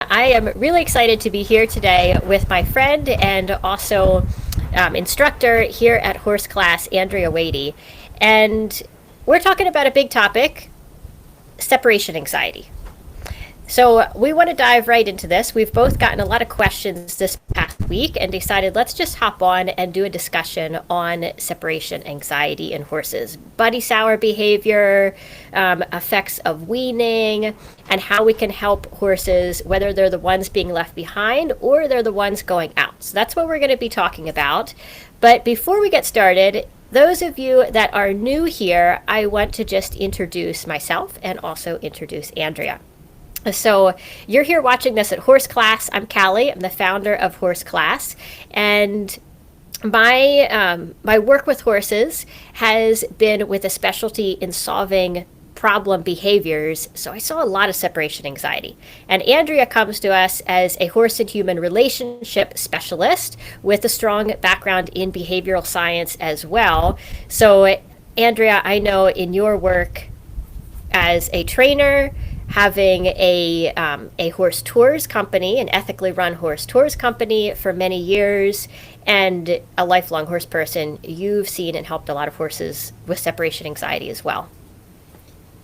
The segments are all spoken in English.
I am really excited to be here today with my friend and also instructor here at Horse Class, Andrea Wadey. And we're talking about a big topic, separation anxiety. So we want to dive right into this. We've both gotten a lot of questions this past week and decided let's just hop on and do a discussion on separation anxiety in horses, buddy sour behavior, effects of weaning, and how we can help horses, whether they're the ones being left behind or they're the ones going out. So that's what we're going to be talking about. But before we get started, those of you that are new here, I want to just introduce myself and also introduce Andrea. So you're here watching this at Horse Class. I'm Callie. I'm the founder of Horse Class, and my work with horses has been with a specialty in solving problem behaviors. So I saw a lot of separation anxiety. And Andrea comes to us as a horse and human relationship specialist with a strong background in behavioral science as well. So Andrea, I know in your work as a trainer, having a horse tours company, an ethically run horse tours company for many years, and a lifelong horse person, you've seen and helped a lot of horses with separation anxiety as well.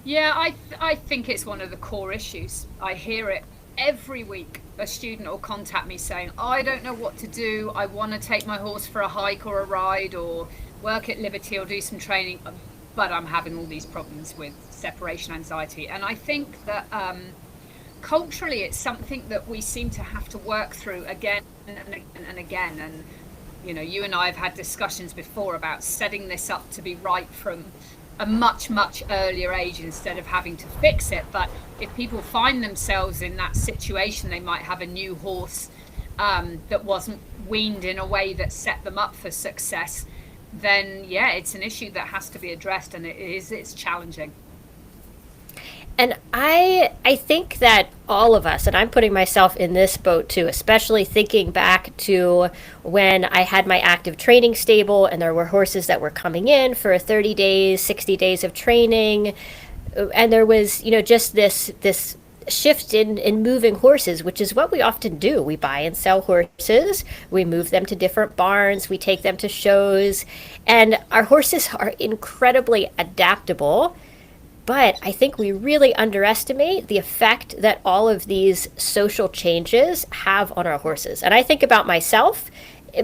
Yeah, I think it's one of the core issues. I hear it every week. A student will contact me saying, I don't know what to do. I want to take my horse for a hike or a ride or work at Liberty or do some training, but I'm having all these problems with separation anxiety. And I think that culturally it's something that we seem to have to work through again and again and again. And, you know, you and I have had discussions before about setting this up to be right from a much, much earlier age instead of having to fix it. But if people find themselves in that situation, they might have a new horse that wasn't weaned in a way that set them up for success, then yeah, it's an issue that has to be addressed, and it's challenging. And I think that all of us, and I'm putting myself in this boat too, especially thinking back to when I had my active training stable and there were horses that were coming in for 30 days, 60 days of training. And there was, just this shift in moving horses, which is what we often do. We buy and sell horses, we move them to different barns, we take them to shows, and our horses are incredibly adaptable. But I think we really underestimate the effect that all of these social changes have on our horses. And I think about myself,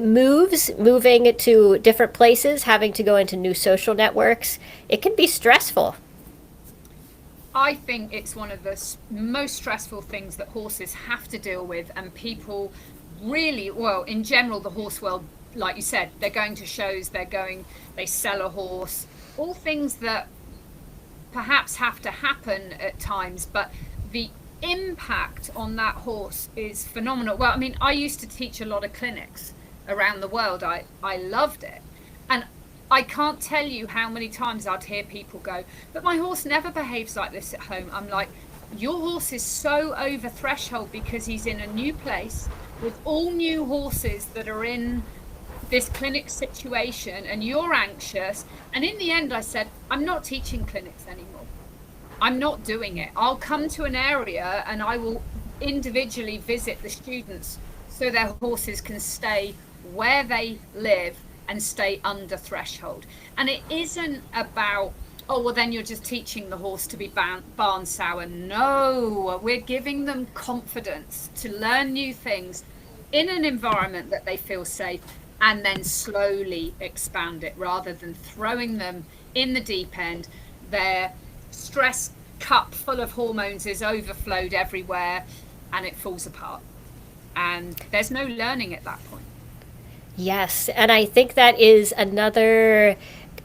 moving to different places, having to go into new social networks, it can be stressful. I think it's one of the most stressful things that horses have to deal with, and people really, well, in general, the horse world, like you said, they're going to shows, they sell a horse, all things that perhaps have to happen at times, but the impact on that horse is phenomenal. Well, I mean, I used to teach a lot of clinics around the world. I loved it. And I can't tell you how many times I'd hear people go, but my horse never behaves like this at home. I'm like, your horse is so over threshold because he's in a new place with all new horses that are in this clinic situation, and you're anxious. And in the end, I said, I'm not teaching clinics anymore. I'm not doing it. I'll come to an area and I will individually visit the students so their horses can stay where they live and stay under threshold. And it isn't about, oh, well, then you're just teaching the horse to be barn sour. No, we're giving them confidence to learn new things in an environment that they feel safe, and then slowly expand it rather than throwing them in the deep end. Their stress cup full of hormones is overflowed everywhere and it falls apart. And there's no learning at that point. Yes, and I think that is another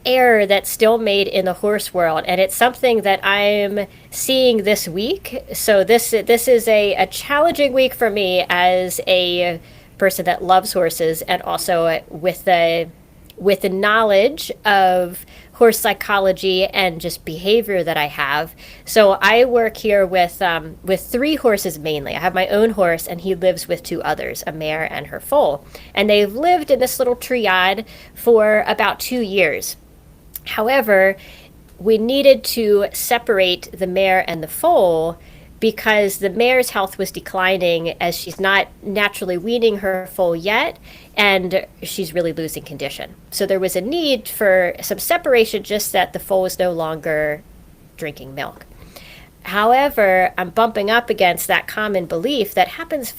error that's still made in the horse world, and it's something that I'm seeing this week. So this is a challenging week for me as a person that loves horses, and also with the knowledge of horse psychology and just behavior that I have. So I work here with three horses mainly. I have my own horse, and he lives with two others, a mare and her foal. And they've lived in this little triad for about 2 years. However, we needed to separate the mare and the foal because the mare's health was declining as she's not naturally weaning her foal yet, and she's really losing condition. So there was a need for some separation, just that the foal was no longer drinking milk. However, I'm bumping up against that common belief that happens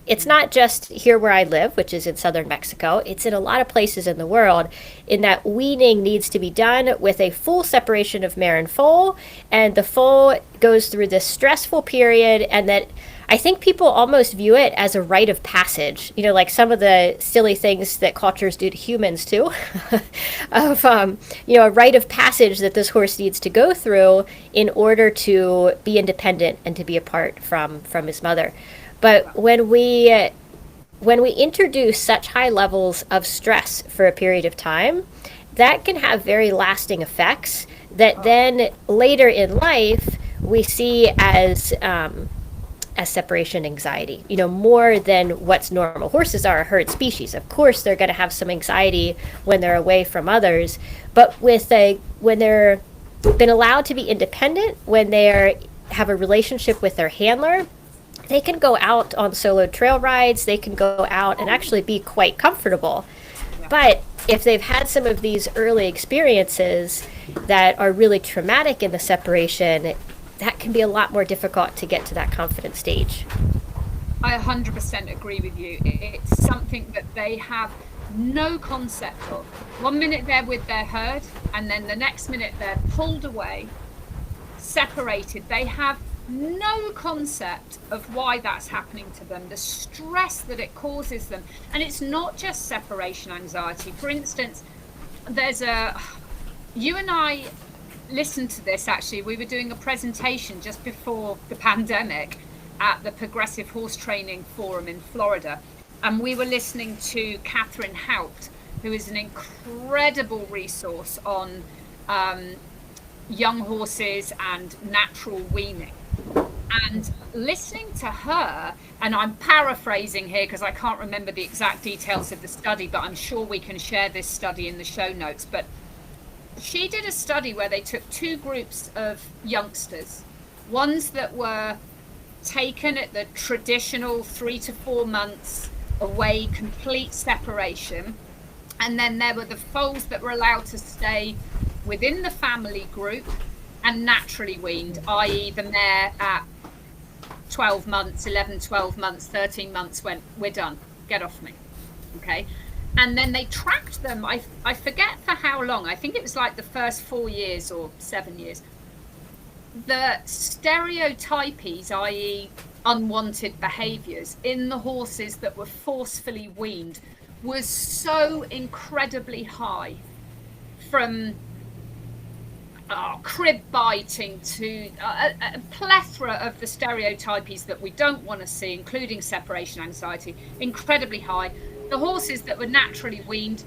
it's not just here where I live, which is in southern Mexico. It's in a lot of places in the world, in that weaning needs to be done with a full separation of mare and foal, and the foal goes through this stressful period, and that I think people almost view it as a rite of passage, like some of the silly things that cultures do to humans too, of, a rite of passage that this horse needs to go through in order to be independent and to be apart from his mother. But when we introduce such high levels of stress for a period of time, that can have very lasting effects that then later in life we see as separation anxiety, more than what's normal. Horses are a herd species. Of course, they're going to have some anxiety when they're away from others, but when they're been allowed to be independent, when they have a relationship with their handler, they can go out on solo trail rides, they can go out and actually be quite comfortable. But if they've had some of these early experiences that are really traumatic in the separation, that can be a lot more difficult to get to that confident stage. I 100% agree with you. It's something that they have no concept of. One minute they're with their herd, and then the next minute they're pulled away, separated. They have no concept of why that's happening to them, the stress that it causes them. And it's not just separation anxiety. For instance, you and I listened to this, actually. We were doing a presentation just before the pandemic at the Progressive Horse Training Forum in Florida. And we were listening to Catherine Haupt, who is an incredible resource on young horses and natural weaning. And listening to her, and I'm paraphrasing here because I can't remember the exact details of the study, but I'm sure we can share this study in the show notes. But she did a study where they took two groups of youngsters, ones that were taken at the traditional 3 to 4 months away, complete separation, and then there were the foals that were allowed to stay within the family group and naturally weaned, i.e. the mare at 12 months, 11, 12 months, 13 months went, we're done, get off me, okay? And then they tracked them, I forget for how long, I think it was like the first 4 years or 7 years. The stereotypies, i.e. unwanted behaviours in the horses that were forcefully weaned was so incredibly high, from crib biting to a plethora of the stereotypies that we don't want to see, including separation anxiety, incredibly high. The horses that were naturally weaned,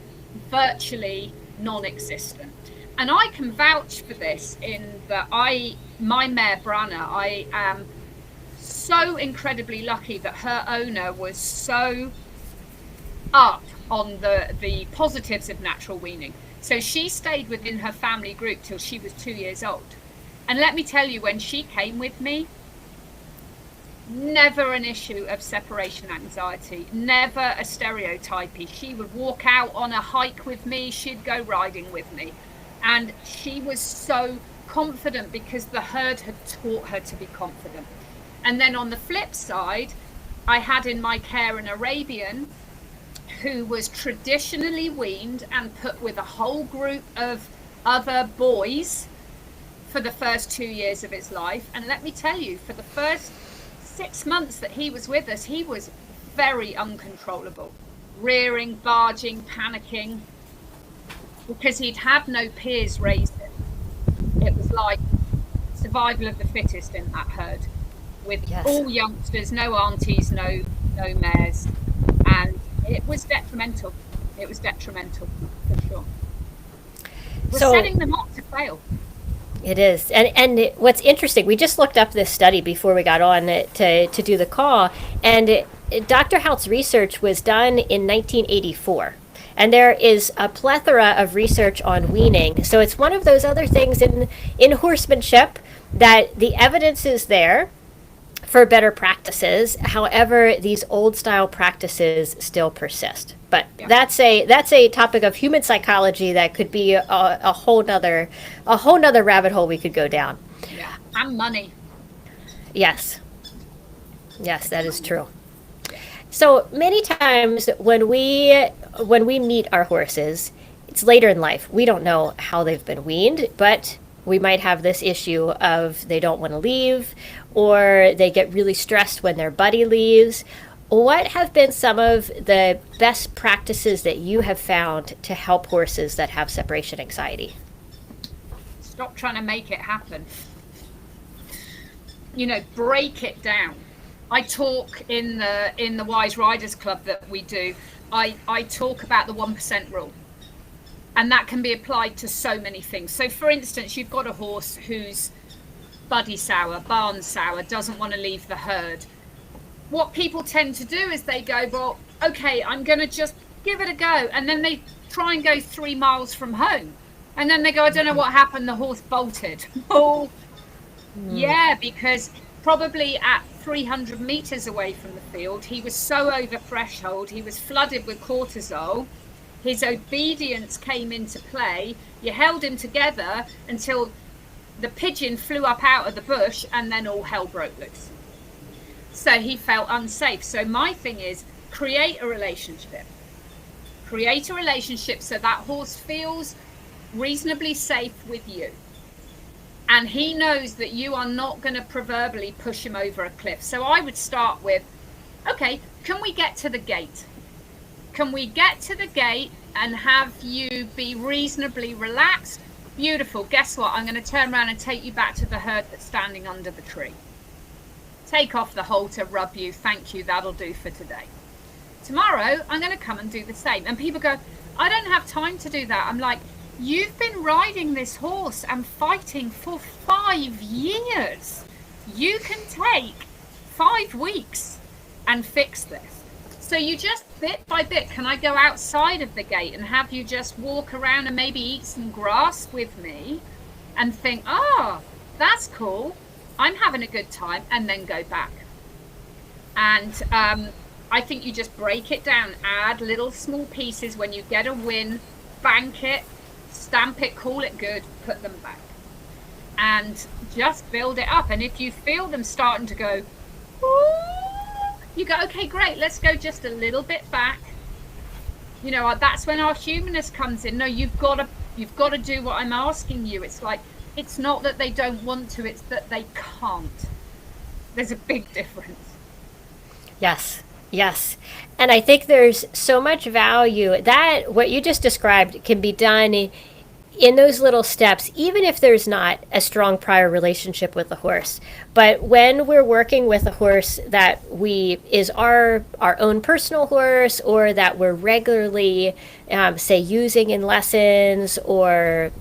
virtually non-existent. And I can vouch for this in that my mare Branna, I am so incredibly lucky that her owner was so up on the positives of natural weaning. So she stayed within her family group till she was 2 years old. And let me tell you, when she came with me, never an issue of separation anxiety, never a stereotypy. She would walk out on a hike with me, she'd go riding with me. And she was so confident because the herd had taught her to be confident. And then on the flip side, I had in my care an Arabian who was traditionally weaned and put with a whole group of other boys for the first 2 years of his life. And let me tell you, for the first 6 months that he was with us, he was very uncontrollable, rearing, barging, panicking, because he'd have no peers raise him. It was like survival of the fittest in that herd, with all youngsters, no aunties, no mares, and it was detrimental. It was detrimental for sure. We're setting them up to fail. It is. And what's interesting, we just looked up this study before we got on to do the call, and Dr. Haupt's research was done in 1984. And there is a plethora of research on weaning. So it's one of those other things in horsemanship that the evidence is there, for better practices. However, these old style practices still persist. But Yeah. that's a topic of human psychology that could be a whole nother rabbit hole we could go down. Yeah. And money. Yes. Yes, that is true. So many times when we meet our horses, it's later in life. We don't know how they've been weaned, but we might have this issue of they don't want to leave, or they get really stressed when their buddy leaves. What have been some of the best practices that you have found to help horses that have separation anxiety? Stop trying to make it happen. Break it down. I talk in the Wise Riders Club that we do. I talk about the 1% rule. And that can be applied to so many things. So for instance, you've got a horse who's buddy sour, barn sour, doesn't want to leave the herd. What people tend to do is they go, well, okay, I'm going to just give it a go. And then they try and go 3 miles from home. And then they go, I don't know what happened, the horse bolted. Oh, yeah, because probably at 300 meters away from the field, he was so over threshold, he was flooded with cortisol. His obedience came into play. You held him together until the pigeon flew up out of the bush, and then all hell broke loose. So he felt unsafe. So my thing is, create a relationship. Create a relationship so that horse feels reasonably safe with you. And he knows that you are not going to proverbially push him over a cliff. So I would start with, okay, can we get to the gate? Can we get to the gate and have you be reasonably relaxed? Beautiful. Guess what? I'm going to turn around and take you back to the herd that's standing under the tree. Take off the halter, rub you. Thank you. That'll do for today. Tomorrow, I'm going to come and do the same. And people go, I don't have time to do that. I'm like, you've been riding this horse and fighting for 5 years. You can take 5 weeks and fix this. So you just bit by bit, can I go outside of the gate and have you just walk around and maybe eat some grass with me and think, oh, that's cool. I'm having a good time, and then go back. And I think you just break it down, add little small pieces. When you get a win, bank it, stamp it, call it good, put them back. And just build it up. And if you feel them starting to go, ooh, you go, okay, great, let's go just a little bit back. That's when our humanist comes in. No, you've got to do what I'm asking you. It's like, it's not that they don't want to, it's that they can't. There's a big difference. Yes. Yes. And I think there's so much value that what you just described can be done in those little steps, even if there's not a strong prior relationship with the horse. But when we're working with a horse that is our own personal horse, or that we're regularly, say, using in lessons, or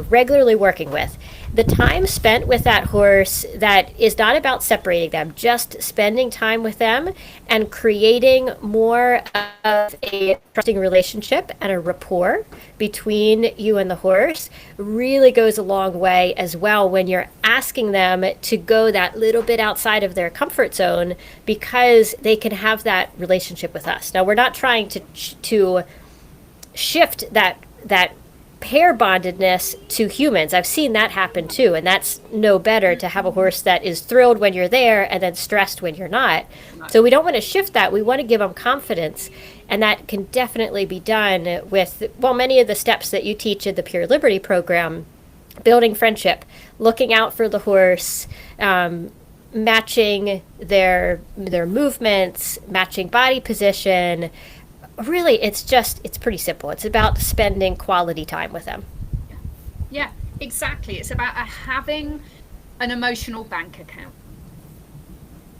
regularly working with, the time spent with that horse, that is not about separating them, just spending time with them and creating more of a trusting relationship and a rapport between you and the horse, really goes a long way as well when you're asking them to go that little bit outside of their comfort zone, because they can have that relationship with us. Now, we're not trying to shift that pair bondedness to humans. I've seen that happen too, and that's no better, to have a horse that is thrilled when you're there and then stressed when you're not. So we don't want to shift that. We want to give them confidence, and that can definitely be done with, many of the steps that you teach in the Pure Liberty program. Building friendship, looking out for the horse, matching their movements, matching body position. Really, it's pretty simple. It's about spending quality time with them. Yeah, exactly. It's about having an emotional bank account.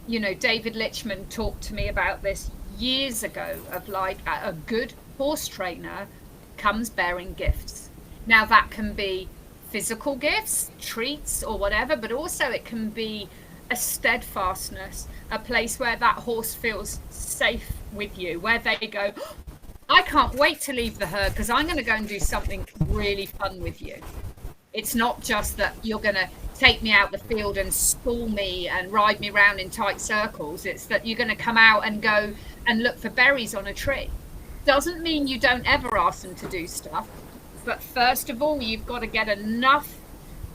David Lichman talked to me about this years ago, of like, a good horse trainer comes bearing gifts. Now, that can be physical gifts, treats or whatever, but also it can be a steadfastness, a place where that horse feels safe with you, where they go, I can't wait to leave the herd because I'm going to go and do something really fun with you. It's not just that you're going to take me out the field and school me and ride me around in tight circles. It's that you're going to come out and go and look for berries on a tree. Doesn't mean you don't ever ask them to do stuff. But first of all, you've got to get enough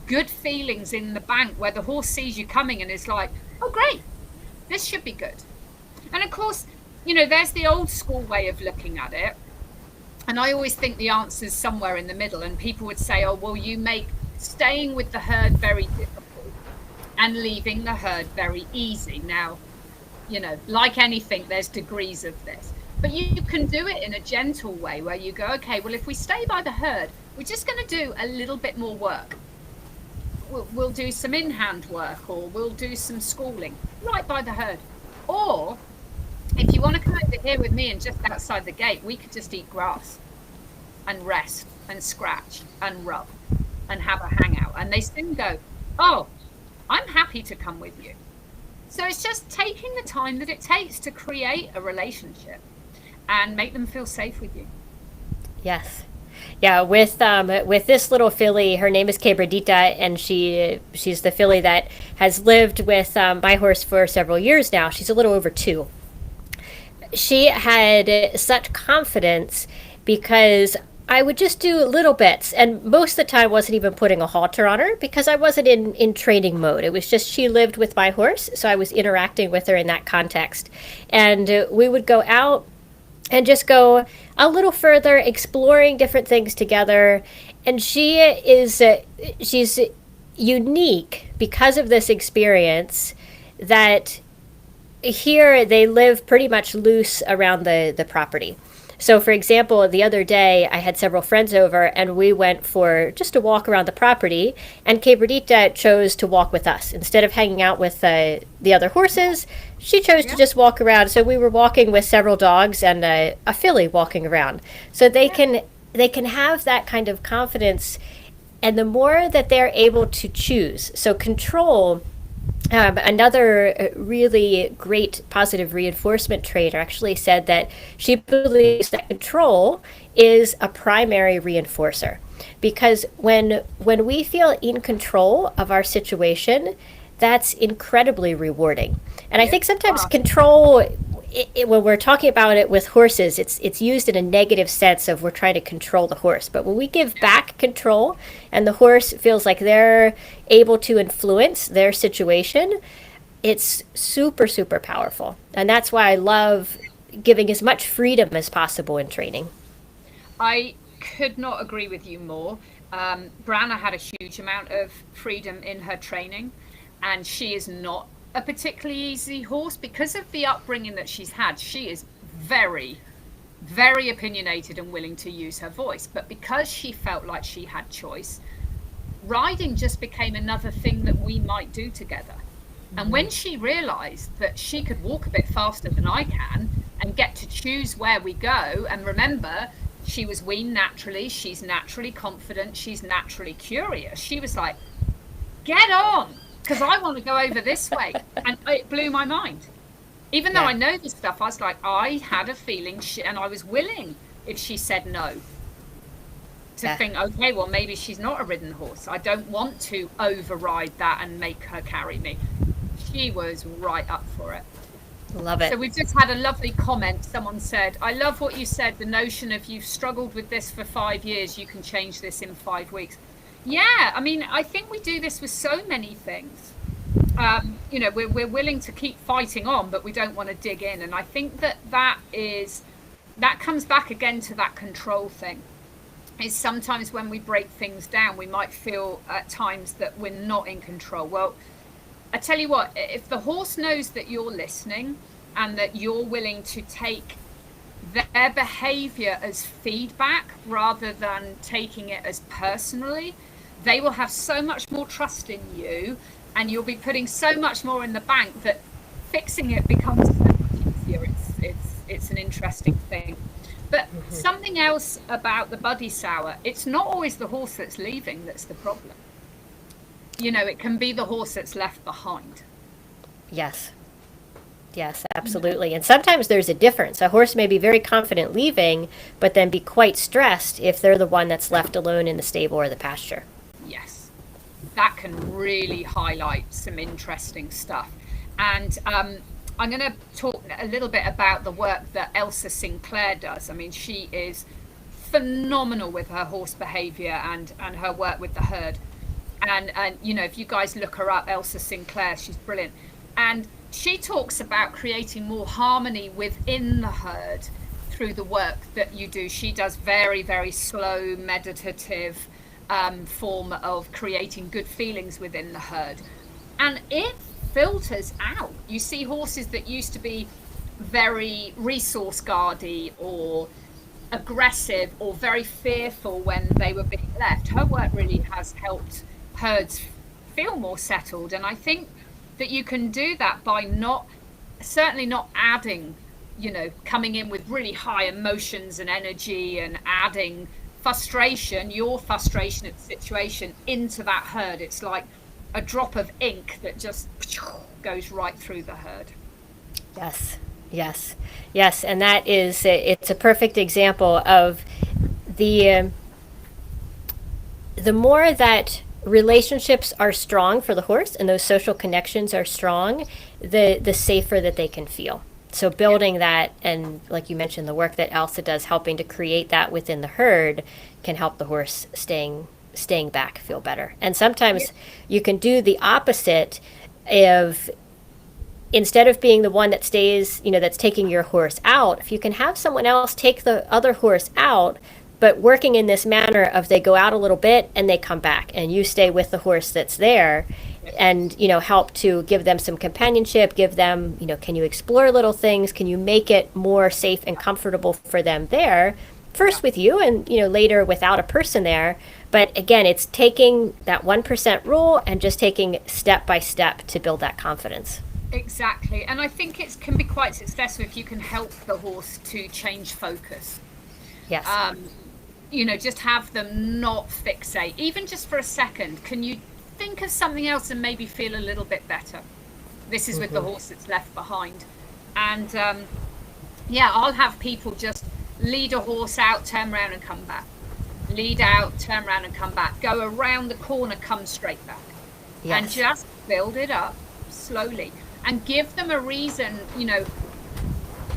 good feelings in the bank where the horse sees you coming and is like, oh, great, this should be good. And of course, there's the old school way of looking at it. And I always think the answer's somewhere in the middle. And people would say, oh, well, you make staying with the herd very difficult and leaving the herd very easy. Now, like anything, there's degrees of this. But you can do it in a gentle way where you go, okay, well, if we stay by the herd, we're just going to do a little bit more work. We'll do some in-hand work, or we'll do some schooling right by the herd. Or if you want to come over here with me and just outside the gate, we could just eat grass and rest and scratch and rub and have a hangout. And they soon go, oh, I'm happy to come with you. So it's just taking the time that it takes to create a relationship and make them feel safe with you. Yes. Yeah, with this little filly, her name is Quebradita, and she's the filly that has lived with my horse for several years now. She's a little over 2. She had such confidence because I would just do little bits, and most of the time wasn't even putting a halter on her because I wasn't in training mode. It was just she lived with my horse, so I was interacting with her in that context. And we would go out and just go a little further, exploring different things together. And she's unique because of this experience that here they live pretty much loose around the property. So, for example, the other day I had several friends over and we went for just a walk around the property, and Quebradita chose to walk with us. Instead of hanging out with the other horses, she chose to just walk around. So we were walking with several dogs and a filly walking around. So they can have that kind of confidence, and the more that they're able to choose. So control. Another really great positive reinforcement trainer actually said that she believes that control is a primary reinforcer, because when we feel in control of our situation, that's incredibly rewarding. And I think sometimes control, when we're talking about it with horses, it's used in a negative sense of we're trying to control the horse. But when we give back control and the horse feels like they're able to influence their situation, it's super, super powerful. And that's why I love giving as much freedom as possible in training. I could not agree with you more. Branna had a huge amount of freedom in her training, and she is not a particularly easy horse because of the upbringing that she's had. She is very, very opinionated and willing to use her voice. But because she felt like she had choice, riding just became another thing that we might do together. And when she realized that she could walk a bit faster than I can and get to choose where we go, and remember, she was weaned naturally, she's naturally confident, she's naturally curious. She was like, get on, because I want to go over this way. And it blew my mind. Even though I know this stuff, I was like, I had a feeling, and I was willing, if she said no, to think, okay, well, maybe she's not a ridden horse. I don't want to override that and make her carry me. She was right up for it. Love it. So we've just had a lovely comment. Someone said, I love what you said, the notion of you've struggled with this for 5 years, you can change this in 5 weeks. Yeah, I mean, I think we do this with so many things. We're willing to keep fighting on, but we don't want to dig in. And I think that comes back again to that control thing. Is sometimes when we break things down, we might feel at times that we're not in control. Well, I tell you what, if the horse knows that you're listening and that you're willing to take their behavior as feedback rather than taking it as personally, they will have so much more trust in you, and you'll be putting so much more in the bank that fixing it becomes so much easier. It's an interesting thing. But something else about the buddy sour, it's not always the horse that's leaving that's the problem. It can be the horse that's left behind. Yes, absolutely. And sometimes there's a difference. A horse may be very confident leaving, but then be quite stressed if they're the one that's left alone in the stable or the pasture. Yes. that can really highlight some interesting stuff. And I'm going to talk a little bit about the work that Elsa Sinclair does. I mean, she is phenomenal with her horse behavior and her work with the herd. And you know, if you guys look her up, Elsa Sinclair, she's brilliant. And she talks about creating more harmony within the herd through the work that you do. She does very, very slow, meditative form of creating good feelings within the herd. And it filters out. You see horses that used to be very resource guardy or aggressive or very fearful when they were being left. Her work really has helped herds feel more settled. And I think that you can do that by certainly not adding, you know, coming in with really high emotions and energy and adding your frustration at the situation into that herd. It's like a drop of ink that just goes right through the herd. Yes. And that is, it's a perfect example of the more that relationships are strong for the horse and those social connections are strong, the safer that they can feel. So building that, and like you mentioned, the work that Elsa does, helping to create that within the herd, can help the horse staying back feel better. And sometimes you can do the opposite of, instead of being the one that stays, you know, that's taking your horse out, if you can have someone else take the other horse out, but working in this manner of they go out a little bit and they come back and you stay with the horse that's there, and, you know, help to give them some companionship, give them, you know, can you explore little things? Can you make it more safe and comfortable for them there? First with you and, you know, later without a person there. But again, it's taking that 1% rule and just taking step by step to build that confidence. Exactly. And I think it can be quite successful if you can help the horse to change focus. Yes. You know, just have them not fixate, even just for a second. Can you think of something else and maybe feel a little bit better? This is with the horse that's left behind. And I'll have people just lead a horse out, turn around and come back. Lead out, turn around and come back. Go around the corner, come straight back. Yes. And just build it up slowly and give them a reason, you know,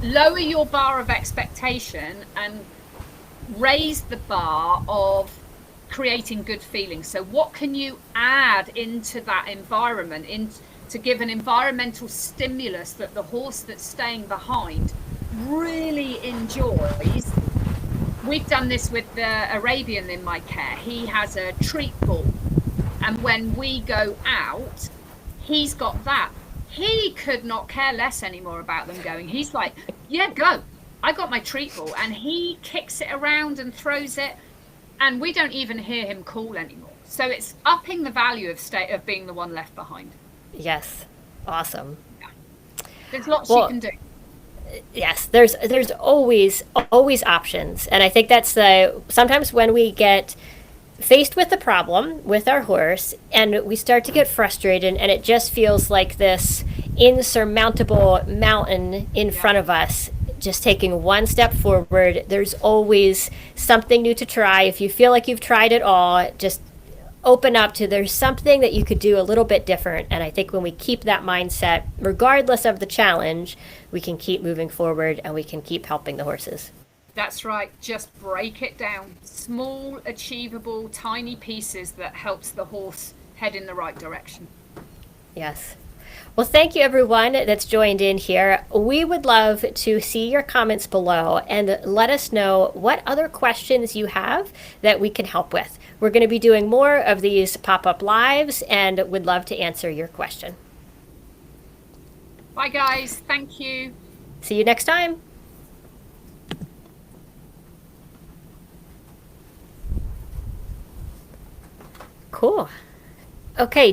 lower your bar of expectation and raise the bar of creating good feelings. So what can you add into that environment to give an environmental stimulus that the horse that's staying behind really enjoys? We've done this with the Arabian in my care. He has a treat ball, and when we go out, he's got that. He could not care less anymore about them going. He's like, yeah, go. I got my treat ball, and he kicks it around and throws it, and we don't even hear him call anymore. So it's upping the value of being the one left behind. Yes, awesome. Yeah. There's lots you can do. Yes, there's always options, and I think that's sometimes when we get faced with a problem with our horse and we start to get frustrated and it just feels like this insurmountable mountain in front of us, just taking one step forward. There's always something new to try. If you feel like you've tried it all, just open up to there's something that you could do a little bit different. And I think when we keep that mindset, regardless of the challenge, we can keep moving forward and we can keep helping the horses. That's right. Just break it down. Small, achievable, tiny pieces that helps the horse head in the right direction. Yes. Well, thank you, everyone that's joined in here. We would love to see your comments below and let us know what other questions you have that we can help with. We're going to be doing more of these pop-up lives and would love to answer your question. Bye, guys. Thank you. See you next time. Cool. Okay,